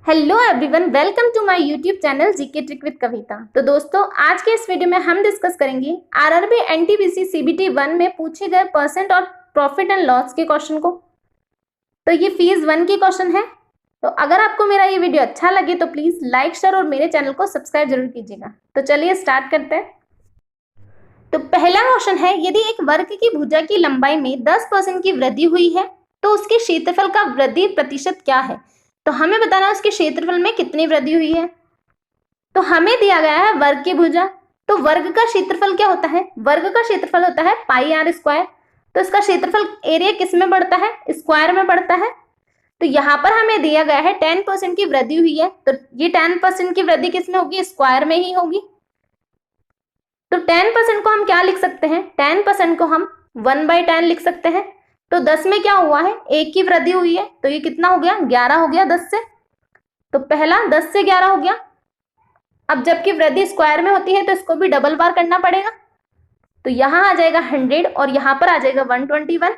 Hello everyone, welcome to my YouTube channel GK trick with Kavita. तो दोस्तों, आज के इस वीडियो में हम डिस्कस करेंगे आरआरबी एनटीपीसी सीबीटी 1 में पूछे गए परसेंट और प्रॉफिट एंड लॉस के क्वेश्चन को। तो ये फेज 1 की क्वेश्चन है। तो अगर आपको मेरा ये वीडियो अच्छा लगे तो प्लीज लाइक, शेयर और मेरे चैनल को सब्सक्राइब जरूर कीजिएगा। तो चलिए स्टार्ट करते हैं। तो पहला क्वेश्चन है, यदि एक वर्ग की भुजा की लंबाई में 10% की वृद्धि हुई है तो उसके क्षेत्रफल का वृद्धि प्रतिशत क्या है। तो हमें बताना है उसके क्षेत्रफल में कितनी वृद्धि हुई है। तो हमें दिया गया है वर्ग की भुजा। तो वर्ग का क्षेत्रफल क्या होता है? वर्ग का क्षेत्रफल होता है पाई आर स्क्वायर। तो इसका क्षेत्रफल एरिया किस में बढ़ता है? स्क्वायर में बढ़ता है। तो यहाँ पर हमें दिया गया है 10% की वृद्धि हुई है। तो ये 10% की वृद्धि किस में होगी? स्क्वायर में ही होगी। तो 10% को हम क्या लिख सकते हैं? 10% को हम 1/10 लिख सकते हैं। तो 10 में क्या हुआ है? 1 की वृद्धि हुई है। तो ये कितना हो गया? 11 हो गया 10 से। तो पहला 10 से 11 हो गया। अब जबकि वृद्धि स्क्वायर में होती है तो इसको भी डबल बार करना पड़ेगा। तो यहां आ जाएगा 100 और यहां पर आ जाएगा 121।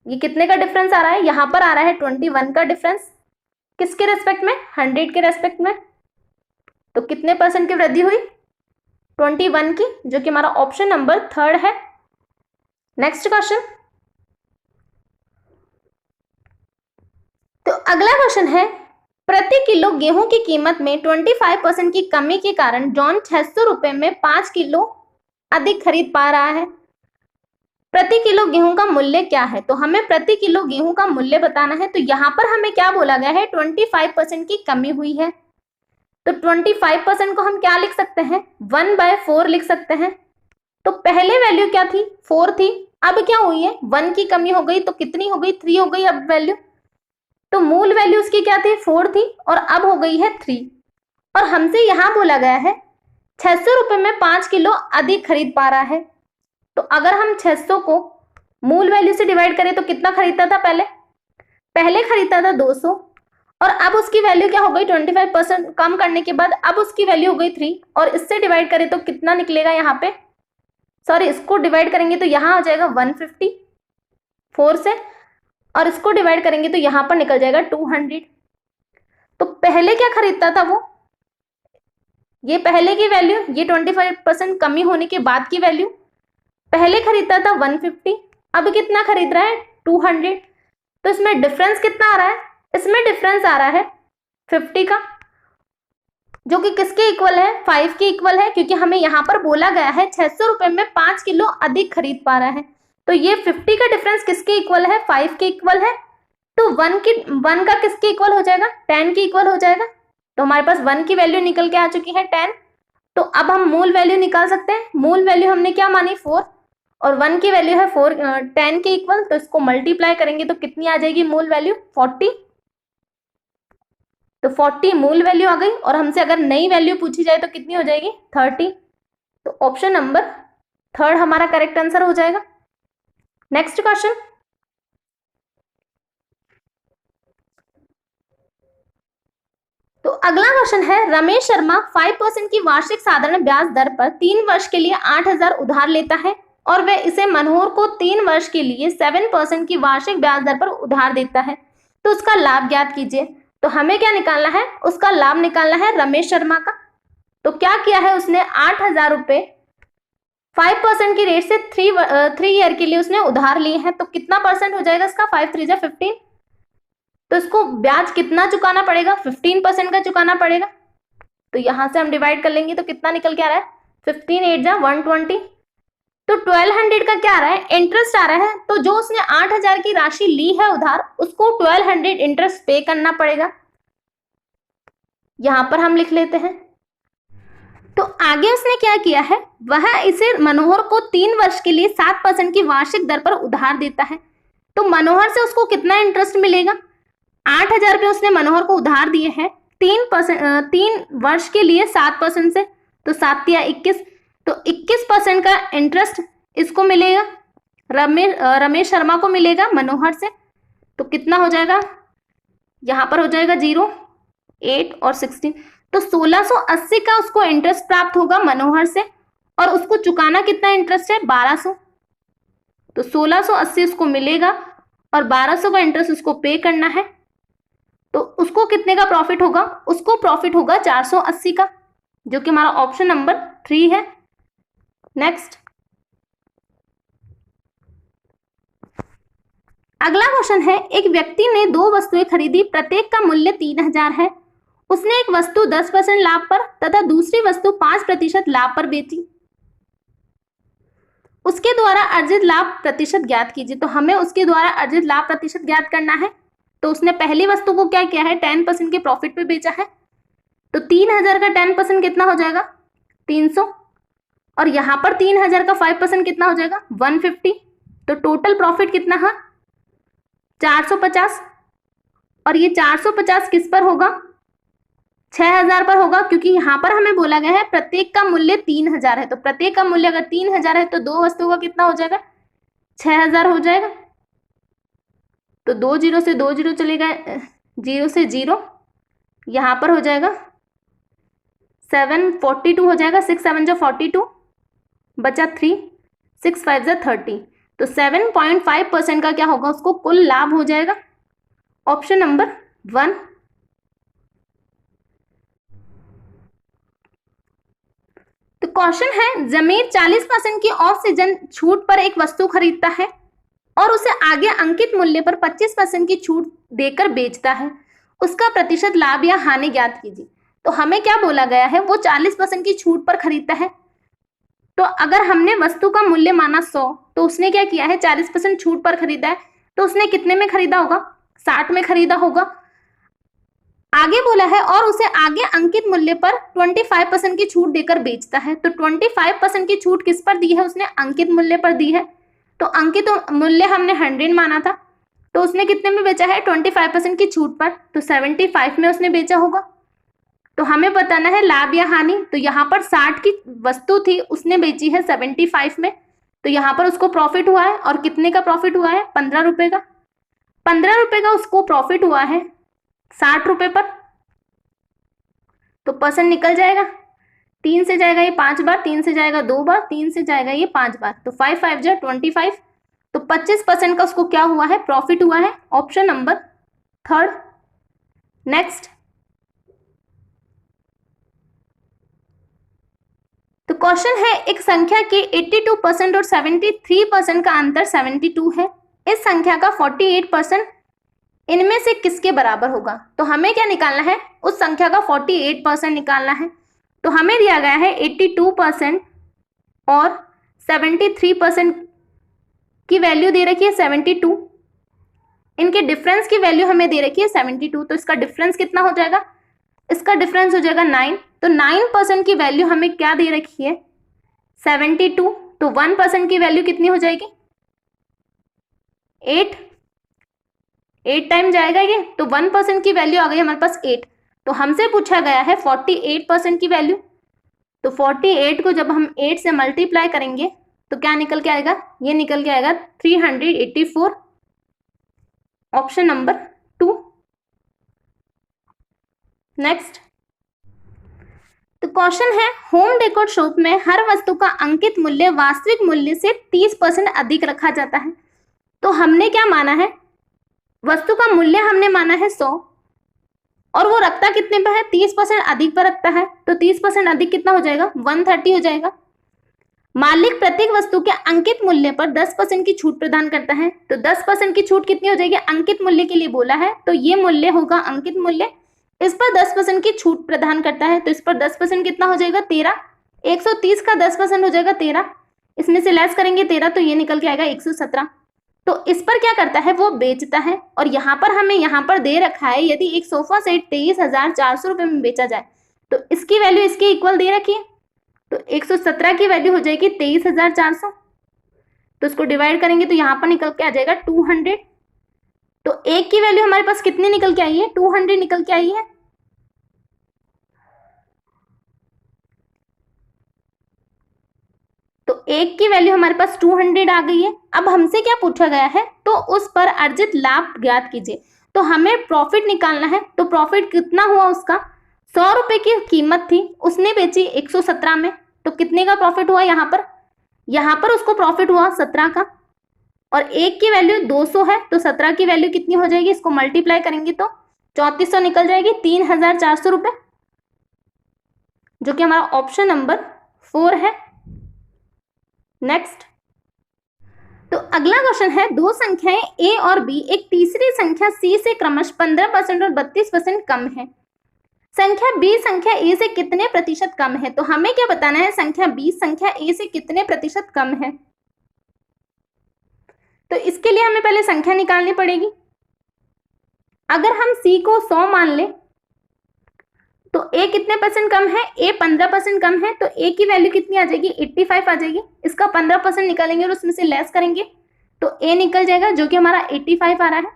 ये कितने का डिफरेंस आ रहा है? यहां पर आ रहा है 21 का डिफरेंस। किसके रेस्पेक्ट में? 100 के रेस्पेक्ट में। तो कितने परसेंट की वृद्धि हुई? 21 की, जो कि हमारा ऑप्शन नंबर 3 है। Next question. तो अगला क्वेश्चन है, प्रति किलो गेहूं की कीमत में 25% की कमी के कारण जॉन 600 रुपए में 5 किलो अधिक खरीद पा रहा है। प्रति किलो गेहूं का मूल्य क्या है? तो हमें प्रति किलो गेहूं का मूल्य बताना है। तो यहां पर हमें क्या बोला गया है? 25% की कमी हुई है। तो 25% को हम क्या लिख सकते हैं? 1/4 लिख सकते हैं। तो पहले वैल्यू क्या थी? 4 थी। अब क्या हुई है? 1 की कमी हो गई। तो कितनी हो गई? 3 हो गई अब वैल्यू। तो मूल वैल्यू उसकी क्या थी? 4 थी और अब हो गई है 3। और हमसे यहां बोला गया है 600 रुपए में 5 किलो अधिक खरीद पा रहा है। तो अगर हम 600 को मूल वैल्यू से डिवाइड करें तो कितना खरीदता था? पहले खरीदता था 200 और अब उसकी वैल्यू क्या हो गई? 25% कम करने के बाद अब उसकी वैल्यू हो गई 3। और इससे डिवाइड करें तो कितना निकलेगा यहाँ पे? सॉरी, इसको डिवाइड करेंगे तो यहाँ आ जाएगा 150 4 से, और इसको डिवाइड करेंगे तो यहां पर निकल जाएगा 200। तो पहले क्या खरीदता था वो? ये पहले की वैल्यू, ये 25% कमी होने के बाद की वैल्यू। पहले खरीदता था 150, अब कितना खरीद रहा है? 200। तो इसमें डिफरेंस कितना आ रहा है? इसमें डिफरेंस आ रहा है 50 का, जो कि किसके इक्वल है? 5 के इक्वल है, क्योंकि हमें यहां पर बोला गया है 600 रुपए में 5 किलो अधिक खरीद पा रहा है। तो ये 50 का डिफरेंस किसके इक्वल है? 5 के इक्वल है। तो 1 का किसके इक्वल हो जाएगा? 10 के इक्वल हो जाएगा। तो हमारे पास 1 की वैल्यू निकल के आ चुकी है 10। तो अब हम मूल वैल्यू निकाल सकते हैं। मूल वैल्यू हमने क्या मानी? 4, और 1 की वैल्यू है 10 के इक्वल। तो इसको मल्टीप्लाई करेंगे तो कितनी आ जाएगी मूल वैल्यू? 40। तो 40 मूल वैल्यू आ गई, और हमसे अगर नई वैल्यू पूछी जाए तो कितनी हो जाएगी? 30। तो ऑप्शन नंबर 3 हमारा करेक्ट आंसर हो जाएगा। Next question. तो अगला क्वेश्चन है, रमेश शर्मा 5% की वार्षिक साधारण ब्याज दर पर 3 वर्ष के लिए 8000 उधार लेता है और वह इसे मनोहर को 3 वर्ष के लिए 7% की वार्षिक ब्याज दर पर उधार देता है। तो उसका लाभ ज्ञात कीजिए। तो हमें क्या निकालना है? उसका लाभ निकालना है रमेश शर्मा का। तो क्या किया है उसने? 8000 रुपए 5% की रेट से 3 ईयर के लिए उसने उधार लिए हैं। तो कितना परसेंट हो जाएगा इसका? 5 3 जा 15। तो इसको ब्याज कितना चुकाना पड़ेगा? 15% का चुकाना पड़ेगा। तो यहां से हम डिवाइड कर लेंगे तो कितना निकल के आ रहा है? 15 8 जा 120। तो 1200 का क्या आ रहा है? इंटरेस्ट आ रहा है। तो जो उसने 8000 की राशि ली है उधार, उसको 1200 इंटरेस्ट पे करना पड़ेगा। यहां पर हम लिख लेते हैं। तो आगे उसने क्या किया है? वह इसे मनोहर को 3 वर्ष के लिए 7% की वार्षिक दर पर उधार देता है। तो मनोहर से उसको कितना इंटरेस्ट मिलेगा? 8000 रुपये उसने मनोहर को उधार दिए हैं 3 वर्ष के लिए 7% से। तो 7 या 21, तो 21% का इंटरेस्ट इसको मिलेगा, रमेश शर्मा को मिलेगा मनोहर से। तो कितना हो जाएगा? यहां पर हो जाएगा 0 8 और 16। तो 1680 का उसको इंटरेस्ट प्राप्त होगा मनोहर से, और उसको चुकाना कितना इंटरेस्ट है? 1200। तो 1680 उसको मिलेगा और 1200 का इंटरेस्ट उसको पे करना है। तो उसको कितने का प्रॉफिट होगा? उसको प्रॉफिट होगा 480 का, जो कि हमारा ऑप्शन नंबर 3 है। नेक्स्ट, अगला क्वेश्चन है, एक व्यक्ति ने 2 वस्तुएं खरीदी, प्रत्येक का मूल्य 3000 है। उसने एक वस्तु 10% लाभ पर तथा दूसरी वस्तु 5% लाभ पर बेची। उसके द्वारा अर्जित लाभ प्रतिशत ज्ञात कीजिए। तो हमें उसके द्वारा अर्जित लाभ प्रतिशत ज्ञात करना है। तो उसने पहली वस्तु को क्या किया है? 10% के प्रॉफिट पे बेचा है। तो 3000 का 10% कितना हो जाएगा? 300, और यहां पर 3000 का 5% कितना हो जाएगा? 150। तो टोटल प्रॉफिट कितना है? 450। और ये 450 किस पर होगा? 6000 पर होगा, क्योंकि यहां पर हमें बोला गया है प्रत्येक का मूल्य 3000 है। तो प्रत्येक का मूल्य अगर 3000 है तो 2 वस्तुओं का कितना हो जाएगा? 6000 हो जाएगा। तो 2 जीरो से 2 जीरो चलेगा, 0 से 0, यहां पर हो जाएगा 742 हो जाएगा। 6 7 जो 42, बचा 3, 6 5 जो 30। तो 7.5% का क्या होगा? उसको कुल लाभ हो जाएगा। Option number 1। तो क्वेश्चन है, जमीर 40% की ऑफ सीजन छूट पर एक वस्तु खरीदता है और उसे आगे अंकित मूल्य पर 25% की छूट देकर बेचता है। उसका प्रतिशत लाभ या हानि ज्ञात कीजिए। तो हमें क्या बोला गया है? वो 40% की छूट पर खरीदता है। तो अगर हमने वस्तु का मूल्य माना 100, तो उसने क्या किया है? 40% छूट पर खरीदा है। तो उसने कितने में खरीदा होगा? 60 में खरीदा होगा। आगे बोला है और उसे आगे अंकित मूल्य पर 25% की छूट देकर बेचता है। तो 25% की छूट किस पर दी है? उसने अंकित मूल्य पर दी है। तो अंकित मूल्य हमने 100 माना था, तो उसने कितने में बेचा है? 25% की छूट पर। तो 75 में उसने बेचा होगा। तो हमें बताना है लाभ या हानि। तो यहाँ पर 60 की वस्तु थी, उसने बेची है 75 में। तो यहाँ पर उसको प्रॉफिट हुआ है, और कितने का प्रॉफिट हुआ है? 15 रुपए का। 15 रुपए का उसको प्रॉफिट हुआ है 60 रुपए पर। तो परसेंट निकल जाएगा, 3 से जाएगा ये 5 बार, 3 से जाएगा 2 बार, 3 से जाएगा ये 5 बार। तो 5 5 जो 25। तो 25% का उसको क्या हुआ है? प्रॉफिट हुआ है। Option number 3। नेक्स्ट, तो क्वेश्चन है, एक संख्या के 82% और 73% का अंतर 72 है। इस संख्या का 48% इनमें से किसके बराबर होगा? तो हमें क्या निकालना है? उस संख्या का 48% निकालना है। तो हमें दिया गया है 82% और 73% की वैल्यू दे रखी है 72। इनके डिफरेंस की वैल्यू हमें दे रखी है 72। तो इसका डिफरेंस कितना हो जाएगा? इसका डिफरेंस हो जाएगा 9। तो 9% की वैल्यू हमें क्या दे रखी है? 72। तो 1% की वैल्यू कितनी हो जाएगी? 8 टाइम जाएगा ये। तो 1% की वैल्यू आ गई हमारे पास 8। तो हमसे पूछा गया है 48% की वैल्यू। तो 48 को जब हम 8 से मल्टीप्लाई करेंगे तो क्या निकल के आएगा? ये निकल के आएगा 384। Option number 2। नेक्स्ट, तो क्वेश्चन है, होम डेकोर शॉप में हर वस्तु का अंकित मूल्य वास्तविक मूल्य से 30% अधिक रखा जाता है। तो हमने क्या माना है? वस्तु का मूल्य हमने माना है 100, और वो रखता कितने पर है? 30% अधिक पर रखता है। तो 30% अधिक कितना हो जाएगा? 130 हो जाएगा। मालिक प्रत्येक वस्तु के अंकित मूल्य पर 10% की छूट प्रदान करता है। तो 10% की छूट कितनी हो जाएगी? अंकित मूल्य के लिए बोला है, तो ये मूल्य होगा अंकित मूल्य। इस पर 10% की छूट प्रदान करता है, तो इस पर 10% कितना हो जाएगा? 13। 130 का 10% हो जाएगा 13। इसमें से लेस करेंगे 13, तो ये निकल के आएगा 117। तो इस पर क्या करता है? वो बेचता है। और यहाँ पर हमें यहाँ पर दे रखा है, यदि एक सोफा सेट 23,400 रुपये में बेचा जाए तो इसकी वैल्यू इसके इक्वल दे रखी है। तो 117 की वैल्यू हो जाएगी 23,400। तो इसको डिवाइड करेंगे तो यहाँ पर निकल के आ जाएगा 200। तो एक की वैल्यू हमारे पास कितनी निकल के आई है? 200 निकल के आई है। तो एक की वैल्यू हमारे पास 200 आ गई है। अब हमसे क्या पूछा गया है? तो उस पर अर्जित लाभ ज्ञात कीजिए। तो हमें प्रॉफिट निकालना है। तो प्रॉफिट कितना हुआ उसका? 100 रुपए की कीमत थी, उसने बेची 117 में। तो कितने का प्रॉफिट हुआ यहाँ पर? यहाँ पर उसको प्रॉफिट हुआ 17 का। और एक की वैल्यू 200 है, तो 17 की वैल्यू कितनी हो जाएगी? इसको मल्टीप्लाई करेंगे तो 3400 निकल जाएगी 3400 रुपए, जो कि हमारा ऑप्शन नंबर 4 है। नेक्स्ट, तो अगला क्वेश्चन है, दो संख्याएं ए और बी एक तीसरी संख्या सी से क्रमश 15% और 32% कम है। संख्या बी संख्या ए से कितने प्रतिशत कम है? तो हमें क्या बताना है, संख्या बी संख्या ए से कितने प्रतिशत कम है। तो इसके लिए हमें पहले संख्या निकालनी पड़ेगी। अगर हम सी को 100 मान ले तो ए कितने परसेंट कम है? ए 15% कम है, तो ए की वैल्यू कितनी आ जाएगी? 85 आ जाएगी। इसका 15% निकालेंगे और उसमें से लेस करेंगे तो ए निकल जाएगा, जो कि हमारा 85 आ रहा है।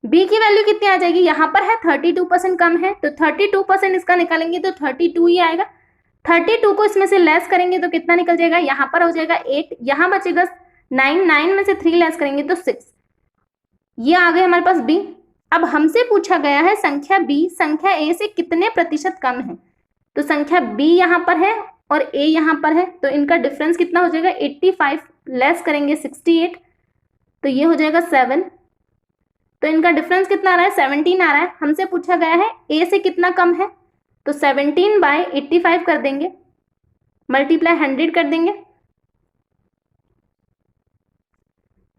बी की वैल्यू कितनी आ जाएगी? यहाँ पर है 32% कम है, तो 32% इसका निकालेंगे तो 32 ही आएगा। 32 को इसमें से लेस करेंगे तो कितना निकल जाएगा? यहाँ पर हो जाएगा 8, यहाँ बचेगा 9, 9 में से 3 लेस करेंगे तो 6। ये आ गए हमारे पास बी। अब हमसे पूछा गया है संख्या बी संख्या ए से कितने प्रतिशत कम है। तो संख्या बी यहाँ पर है और ए यहाँ पर है, तो इनका डिफरेंस कितना हो जाएगा? 85 लेस करेंगे 68, तो ये हो जाएगा 7। तो इनका डिफरेंस कितना आ रहा है? 17 आ रहा है। हमसे पूछा गया है ए से कितना कम है, तो 17/85 कर देंगे, मल्टीप्लाई 100 कर देंगे,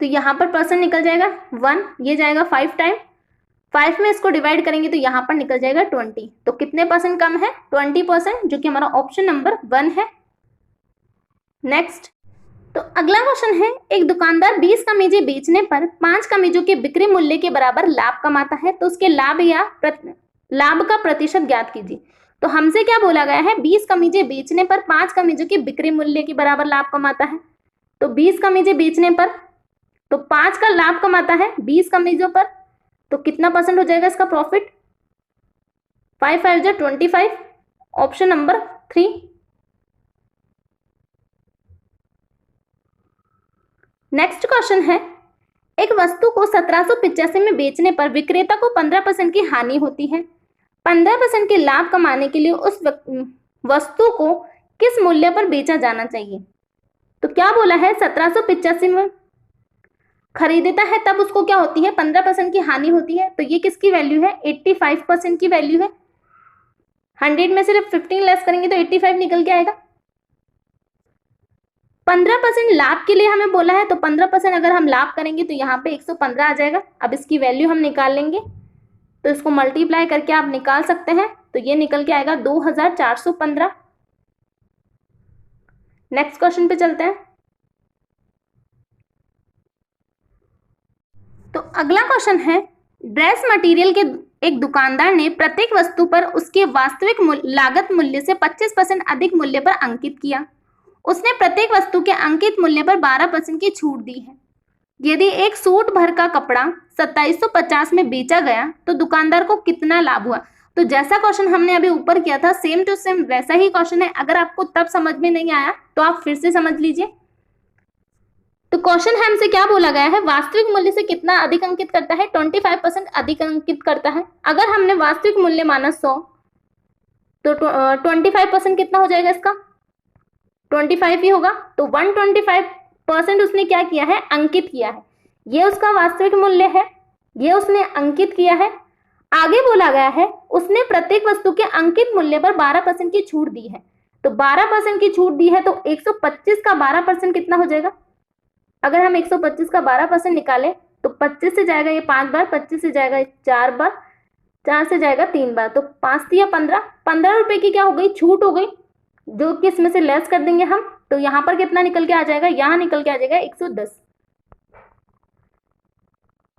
तो यहाँ पर परसेंट निकल जाएगा 1, ये जाएगा 5 टाइम, 5 में इसको डिवाइड करेंगे तो यहाँ पर निकल जाएगा 20। तो कितने परसेंट कम है? 20%, जो कि हमारा ऑप्शन नंबर 1 है। नेक्स्ट, तो अगला क्वेश्चन है, एक दुकानदार 20 कमीजें बेचने पर 5 कमीजों के बिक्री मूल्य के बराबर लाभ कमाता है, तो उसके लाभ का प्रतिशत ज्ञात कीजिए। तो हमसे क्या बोला गया है? 20 कमीजें बेचने पर 5 कमीजों के बिक्री मूल्य के बराबर लाभ कमाता है। तो 20 कमीजें बेचने पर तो 5 का लाभ कमाता है 20 कमीजों पर, तो कितना परसेंट हो जाएगा इसका प्रॉफिट? 5 5 जो 25, ऑप्शन नंबर 3। नेक्स्ट क्वेश्चन है, एक वस्तु को 1785 में बेचने पर विक्रेता को 15% की हानि होती है। 15% के लाभ कमाने के लिए उस वस्तु को किस मूल्य पर बेचा जाना चाहिए? तो क्या बोला है? 1785 में खरीदता है तब उसको क्या होती है? 15% की हानि होती है। तो ये किसकी वैल्यू है? 85% की वैल्यू है। 100 में सिर्फ 15 लेस करेंगे तो 85 निकल के आएगा। 15% लाभ के लिए हमें बोला है, तो 15% अगर हम लाभ करेंगे तो यहाँ पे 115 आ जाएगा। अब इसकी वैल्यू हम निकाल लेंगे, तो इसको मल्टीप्लाई करके आप निकाल सकते हैं, तो ये निकल के आएगा 2415। नेक्स्ट क्वेश्चन पे चलते हैं। तो अगला क्वेश्चन है, ड्रेस मटेरियल के एक दुकानदार ने प्रत्येक वस्तु पर उसके वास्तविक लागत मूल्य से 25% अधिक मूल्य पर अंकित किया। उसने प्रत्येक वस्तु के अंकित मूल्य पर 12% की छूट दी है। यदि एक सूट भर का कपड़ा 2750 में बेचा गया तो दुकानदार को कितना लाभ हुआ? तो जैसा क्वेश्चन हमने अभी ऊपर किया था सेम टू सेम वैसा ही क्वेश्चन है। अगर आपको तब समझ में नहीं आया तो आप फिर से समझ लीजिए। तो क्वेश्चन है हमसे क्या बोला गया है? वास्तविक मूल्य से कितना अधिक अंकित करता है? 25% अधिक अंकित करता है। अगर हमने वास्तविक मूल्य माना 100 तो 25% कितना हो जाएगा इसका? 25 ही होगा। तो 125% उसने क्या किया है? अंकित किया है। ये उसका वास्तविक मूल्य है, ये उसने अंकित किया है। आगे बोला गया है उसने प्रत्येक वस्तु के अंकित मूल्य पर 12% की छूट दी है। तो 12% की छूट दी है तो 125 का 12% कितना हो जाएगा? अगर हम 125 का 12% निकालें तो 25 से जाएगा ये 5 बार, 25 से जाएगा 4 बार, 4 से जाएगा 3 बार, तो 5 दिया 15। 15 रुपए की क्या हो गई? छूट हो गई, जो कि इसमें से लेस कर देंगे हम, तो यहाँ पर कितना निकल के आ जाएगा? यहाँ निकल के आ जाएगा 110।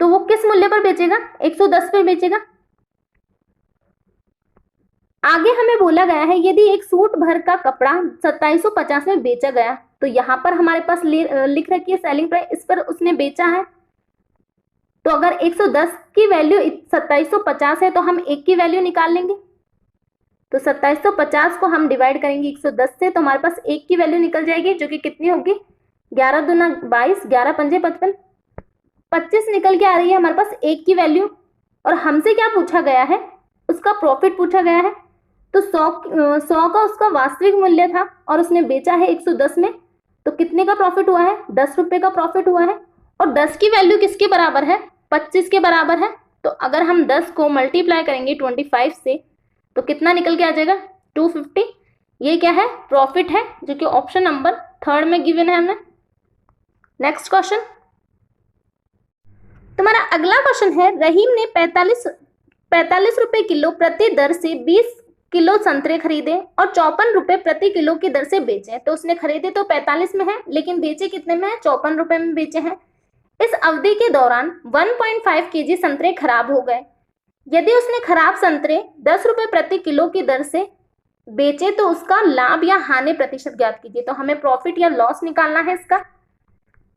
तो वो किस मूल्य पर बेचेगा? 110 पर बेचेगा। आगे हमें बोला गया है यदि एक सूट भर का कपड़ा 2750 में बेचा गया, तो यहाँ पर हमारे पास लिख रखी है सेलिंग प्राइस, इस पर उसने बेचा है। तो अगर 110 की वैल्यू 2750 है तो हम 1 की वैल्यू निकाल लेंगे। तो 2750 को हम डिवाइड करेंगे 110 से, तो हमारे पास 1 की वैल्यू निकल जाएगी, जो कि कितनी होगी? 11 दूना 22, 11 पंजे 55, 25 निकल के आ रही है हमारे पास 1 की वैल्यू। और हमसे क्या पूछा गया है? उसका प्रॉफिट पूछा गया है। तो 100 का उसका वास्तविक मूल्य था और उसने बेचा है 110 में, तो कितने का प्रॉफिट हुआ है? 10 रुपए का प्रॉफिट हुआ है। और 10 की वैल्यू किसके बराबर है? 25 के बराबर है। तो अगर हम 10 को मल्टीप्लाई करेंगे 25 से तो कितना निकल के आ जाएगा 250। ये क्या है प्रॉफिट है जो कि ऑप्शन नंबर 3 में गिवन है हमें। नेक्स्ट क्वेश्चन, तुम्हारा अगला क्वेश्चन है रहीम ने 45 रुपए किलो प्रति दर से 20 किलो संतरे खरीदे और 54 रुपए प्रति किलो की दर से बेचे। तो उसने खरीदे तो 45 में है लेकिन बेचे कितने में है 54 रुपए में बेचे हैं। इस अवधि के दौरान 1.5 केजी संतरे खराब हो गए। यदि उसने खराब संतरे 10 रुपए प्रति किलो की दर से बेचे तो उसका लाभ या हानि प्रतिशत ज्ञात कीजिए। तो हमें प्रॉफिट या लॉस निकालना है इसका।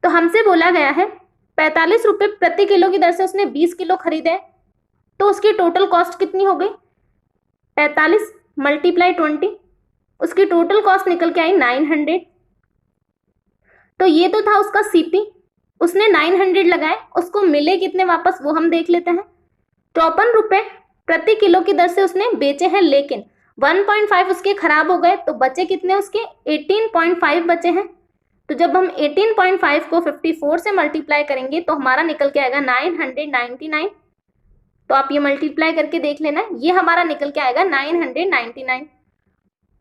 तो हमसे बोला गया है 45 रुपए प्रति किलो की दर से उसने 20 किलो खरीदे तो उसकी टोटल कॉस्ट कितनी हो गई 45 मल्टीप्लाई 20, उसकी टोटल कॉस्ट निकल के आई 900। तो ये तो था उसका सीपी, उसने 900 लगाए, उसको मिले कितने वापस वो हम देख लेते हैं। 54 रुपए प्रति किलो की दर से उसने बेचे हैं लेकिन 1.5 उसके खराब हो गए तो बचे कितने उसके 18.5 बचे हैं। तो जब हम 18.5 को 54 से मल्टीप्लाई करेंगे तो हमारा निकल के आएगा 999। तो आप ये मल्टीप्लाई करके देख लेना, ये हमारा निकल के आएगा 999।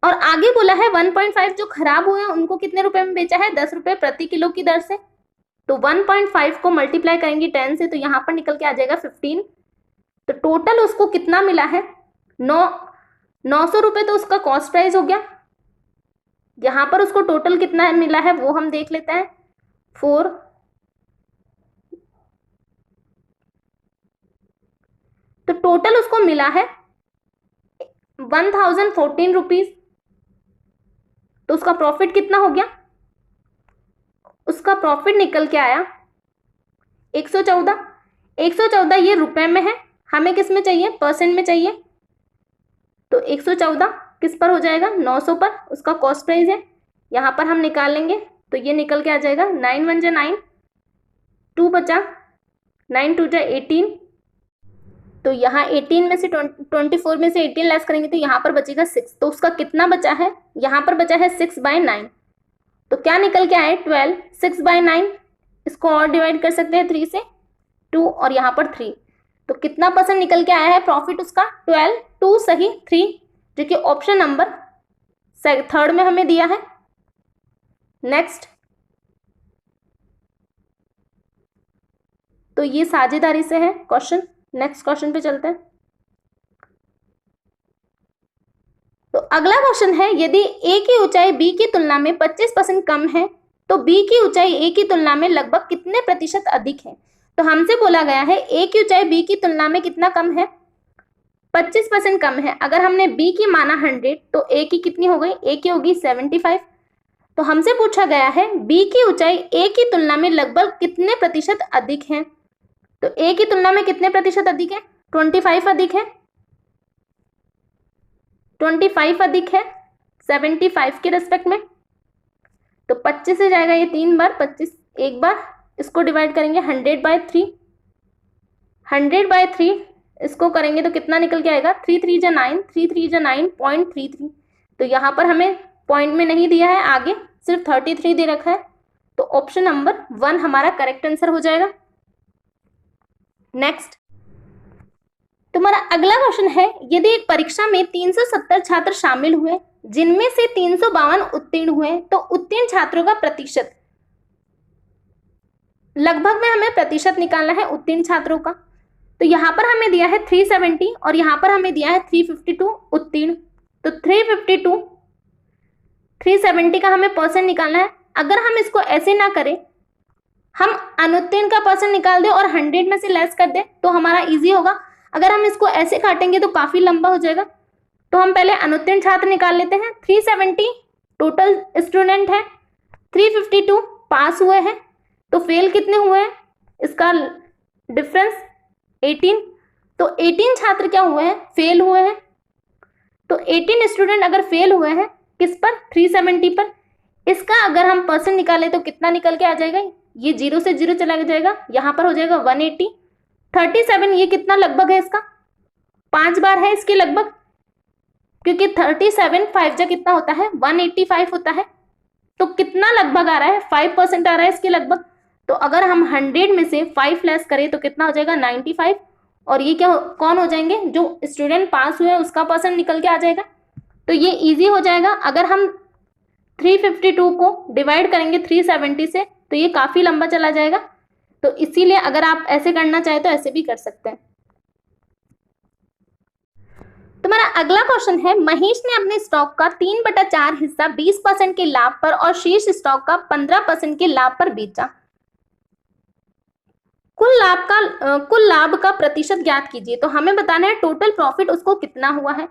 और आगे बोला है 1.5 जो खराब हुए उनको कितने रुपए में बेचा है 10 रुपए प्रति किलो की दर से। तो 1.5 को मल्टीप्लाई करेंगे 10 से तो यहाँ पर निकल के आ जाएगा 15। तो टोटल उसको कितना मिला है 900 रुपए तो उसका कॉस्ट प्राइस हो गया। यहाँ पर उसको टोटल कितना मिला है वो हम देख लेते हैं 4। तो टोटल उसको मिला है 1014 रुपीज। तो उसका प्रॉफिट कितना हो गया, उसका प्रॉफिट निकल के आया 114। ये रुपए में है, हमें किस में चाहिए परसेंट में चाहिए। तो 114 किस पर हो जाएगा 900 पर, उसका कॉस्ट प्राइस है। यहाँ पर हम निकाल लेंगे तो ये निकल के आ जाएगा 9 1 जा 9, 2 बचा, 9 2 जा 18। तो यहाँ 18 में से 24 में से 18 लेस करेंगे तो यहाँ पर बचेगा 6। तो उसका कितना बचा है, यहाँ पर बचा है 6/9। तो क्या निकल के आए 12। 6/9 इसको और डिवाइड कर सकते हैं 3 से, 2 और यहाँ पर 3। तो कितना परसेंट निकल के आया है प्रॉफिट उसका 12, 2 सही 3, जो कि ऑप्शन नंबर 3 में हमें दिया है। नेक्स्ट, तो ये साझेदारी से है क्वेश्चन। नेक्स्ट क्वेश्चन पे चलते हैं। तो अगला क्वेश्चन है यदि ए की ऊंचाई बी की तुलना में 25% कम है तो बी की ऊंचाई ए की तुलना में लगभग कितने प्रतिशत अधिक है। तो हमसे बोला गया है ए की ऊंचाई बी की तुलना में कितना कम है 25% कम है। अगर हमने बी की माना 100 तो ए की कितनी हो गई, ए की होगी 75। तो हमसे पूछा गया है बी की ऊंचाई ए की तुलना में लगभग कितने प्रतिशत अधिक है। तो ए की तुलना में कितने प्रतिशत अधिक है 25 अधिक है, 25 अधिक है 75 के रेस्पेक्ट में। तो 25 से जाएगा ये 3 बार, 25 एक बार, इसको डिवाइड करेंगे 100/3, 100/3 इसको करेंगे तो कितना निकल के आएगा 3 3 जा 9, 3 3 जा 9.33। तो यहाँ पर हमें पॉइंट में नहीं दिया है, आगे सिर्फ 33 दे रखा है। तो ऑप्शन नंबर 1 हमारा करेक्ट आंसर हो जाएगा। नेक्स्ट, तुम्हारा अगला क्वेश्चन है यदि एक परीक्षा में 370 छात्र शामिल हुए जिनमें से 352 उत्तीर्ण हुए तो उत्तीर्ण छात्रों का प्रतिशत, लगभग में हमें प्रतिशत निकालना है उत्तीर्ण छात्रों का। तो यहाँ पर हमें दिया है 370 और यहाँ पर हमें दिया है 352 उत्तीर्ण। तो 352 370 का हमें परसेंट निकालना है। अगर हम इसको ऐसे ना करें, हम अनुत्तीर्ण का परसेंट निकाल दें और 100 में से लेस कर दें तो हमारा इजी होगा। अगर हम इसको ऐसे काटेंगे तो काफी लंबा हो जाएगा। तो हम पहले अनुत्तीर्ण छात्र निकाल लेते हैं। 370 टोटल स्टूडेंट है, 352 पास हुए हैं, तो फेल कितने हुए हैं, इसका डिफरेंस 18। तो 18 छात्र क्या हुए हैं, फेल हुए हैं। तो 18 स्टूडेंट अगर फेल हुए हैं किस पर, 370 पर, इसका अगर हम परसेंट निकालें तो कितना निकल के आ जाएगा, ये 0 से 0 चला जाएगा, यहाँ पर हो जाएगा 180। 37 ये कितना लगभग है इसका, 5 बार है इसके लगभग, क्योंकि 37 5 जा कितना होता है 185 होता है। तो कितना लगभग आ रहा है 5% आ रहा है इसके लगभग। तो अगर हम 100 में से 5 लेस करें तो कितना हो जाएगा 95, और ये क्या कौन हो जाएंगे, जो स्टूडेंट पास हुए उसका परसेंट निकल के आ जाएगा। तो ये इजी हो जाएगा। अगर हम 352 को डिवाइड करेंगे 370 से तो ये काफी लंबा चला जाएगा, तो इसीलिए अगर आप ऐसे करना चाहे तो ऐसे भी कर सकते हैं। तुम्हारा अगला क्वेश्चन है, महेश ने अपने स्टॉक का 3/4 हिस्सा 20% के लाभ पर और शेष स्टॉक का 15% के लाभ पर बेचा। कुल लाभ का प्रतिशत ज्ञात कीजिए। तो हमें बताना है टोटल प्रॉफिट उसको कितना हुआ है।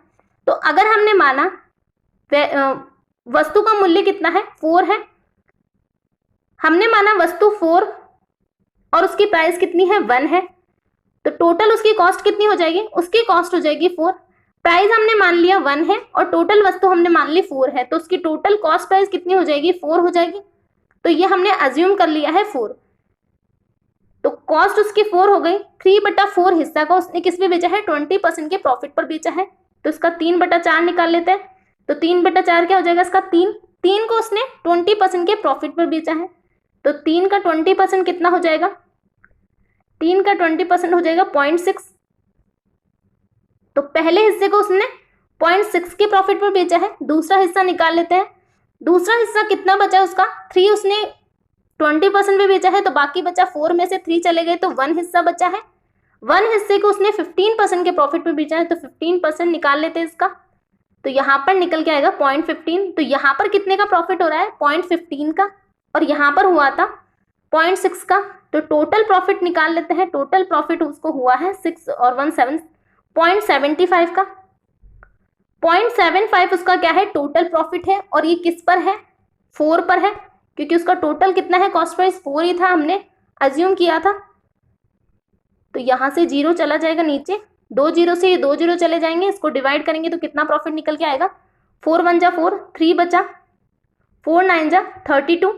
तो अगर हमने माना वस्तु का मूल्य कितना है, 4 है, हमने माना वस्तु 4 और उसकी प्राइस कितनी है, 1 है, तो टोटल उसकी कॉस्ट कितनी हो जाएगी, उसकी कॉस्ट हो जाएगी 4। प्राइस हमने मान लिया 1 है और टोटल वस्तु हमने मान ली 4 है, तो उसकी टोटल कॉस्ट प्राइस कितनी हो जाएगी, 4 हो जाएगी। तो ये हमने अज्यूम कर लिया है 4, तो कॉस्ट उसकी 4 हो गई। 3/4 हिस्सा का उसने किस पे बेचा है, 20% के प्रॉफिट पर बेचा है, तो इसका 3/4 निकाल लेते हैं। तो 3/4 क्या हो जाएगा इसका, 3 को उसने 20% के प्रॉफिट पर बेचा है, तो 3 का 20% कितना हो जाएगा, 3 का 20% हो जाएगा 0.6। तो पहले हिस्से को उसने 0.6 के प्रॉफिट पर बेचा है। दूसरा हिस्सा निकाल लेते हैं। दूसरा हिस्सा कितना बचा उसका, 3 उसने 20% पे बेचा है, तो बाकी बचा 4 में से 3 चले गए, तो 1 हिस्सा बचा है। 1 हिस्से को उसने 15% के प्रॉफिट पे बेचा है, तो 15% निकाल लेते हैं इसका, तो यहाँ पर निकल के आएगा 0.15। तो यहाँ पर कितने का प्रॉफिट हो रहा है, 0.15 का, और यहाँ पर हुआ था 0.6 का। तो टोटल प्रॉफिट निकाल लेते हैं। टोटल प्रॉफिट उसको हुआ है 6 और 1 7 0.75 का। 0.75 उसका क्या है, टोटल प्रॉफिट है, और ये किस पर है, 4 पर है, क्योंकि उसका टोटल कितना है, कॉस्ट प्राइस 4 ही था, हमने अज्यूम किया था। तो यहां से 0 चला जाएगा नीचे, 2 0 से ये 2 0 चले जाएंगे, इसको डिवाइड करेंगे तो कितना प्रॉफिट निकल के आएगा, 4 1 जा 4, 3 बचा, 4 9 जा 32।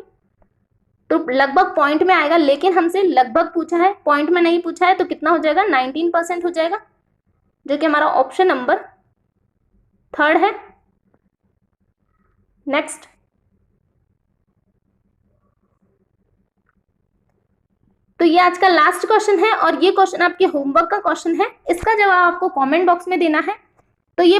तो लगभग पॉइंट में आएगा, लेकिन हमसे लगभग पूछा है, पॉइंट में नहीं पूछा है, तो कितना हो जाएगा, 19% हो जाएगा, जो कि हमारा ऑप्शन नंबर 3 है। नेक्स्ट, तो ये आज का लास्ट क्वेश्चन है और ये क्वेश्चन आपके होमवर्क का क्वेश्चन है। इसका जवाब आपको कमेंट बॉक्स में देना है। तो ये